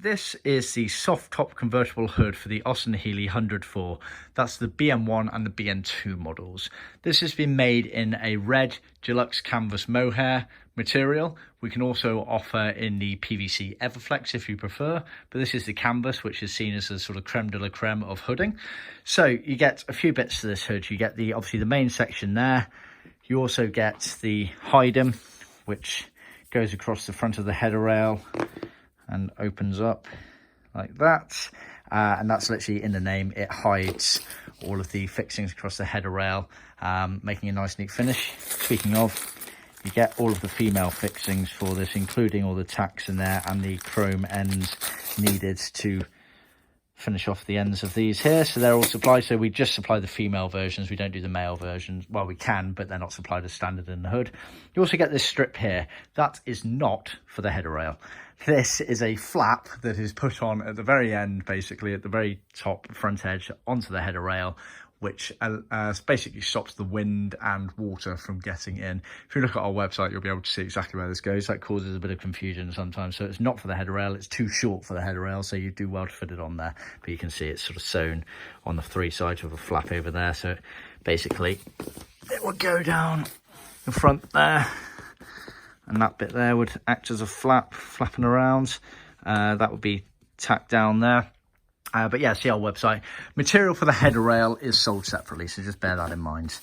This is the soft top convertible hood for the Austin Healey 104. That's the BN1 and the BN2 models. This has been made in a red Deluxe canvas mohair material. We can also offer in the PVC Everflex if you prefer, but this is the canvas, which is seen as a sort of creme de la creme of hooding. So you get a few bits to this hood. You get obviously the main section there. You also get the hiding, which goes across the front of the header rail and opens up like that, and that's literally in the name. It hides all of the fixings across the header rail, making a nice neat finish. Speaking of, you get all of the female fixings for this, including all the tacks in there and the chrome ends needed to finish off the ends of these here. So they're all supplied. So we just supply the female versions, we don't do the male versions. Well, we can, but they're not supplied as standard in the hood. You also get this strip here. That is not for the header rail. This is a flap that is put on at the very end, basically at the very top front edge onto the header rail, which basically stops the wind and water from getting in. If you look at our website, you'll be able to see exactly where this goes. That causes a bit of confusion sometimes. So it's not for the header rail, it's too short for the header rail, so you do well to fit it on there. But you can see it's sort of sewn on the three sides of a flap over there. So basically it would go down the front there, and that bit there would act as a flap, flapping around. That would be tacked down there. But yeah, see our website. Material for the header rail is sold separately, so just bear that in mind.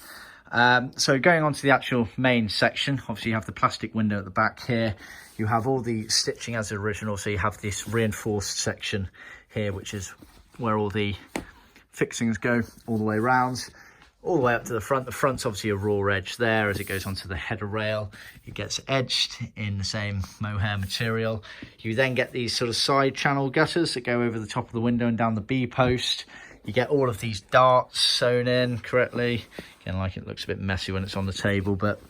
So going on to the actual main section, obviously you have the plastic window at the back here. You have all the stitching as original, so you have this reinforced section here, which is where all the fixings go all the way around, all the way up to the front. The front's obviously a raw edge there. As it goes onto the header rail, it gets edged in the same mohair material. You then get these sort of side channel gutters that go over the top of the window and down the B post. You get all of these darts sewn in correctly. Again, like, it looks a bit messy when it's on the table, but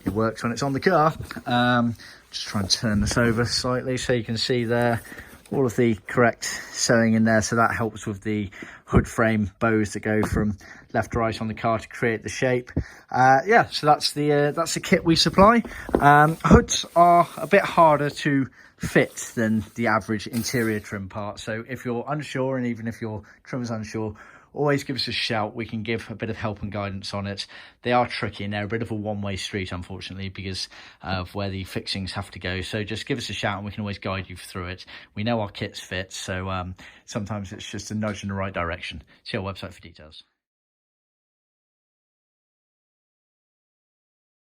it works when it's on the car. Just try and turn this over slightly so you can see there all of the correct sewing in there. So that helps with the hood frame bows that go from left to right on the car to create the shape. Yeah, so that's the kit we supply. Hoods are a bit harder to fit than the average interior trim part. So if you're unsure, and even if your trim is unsure, always give us a shout. We can give a bit of help and guidance on it. They are tricky and they're a bit of a one-way street, unfortunately, because of where the fixings have to go. So just give us a shout and we can always guide you through it. We know our kits fit, so sometimes it's just a nudge in the right direction. See our website for details.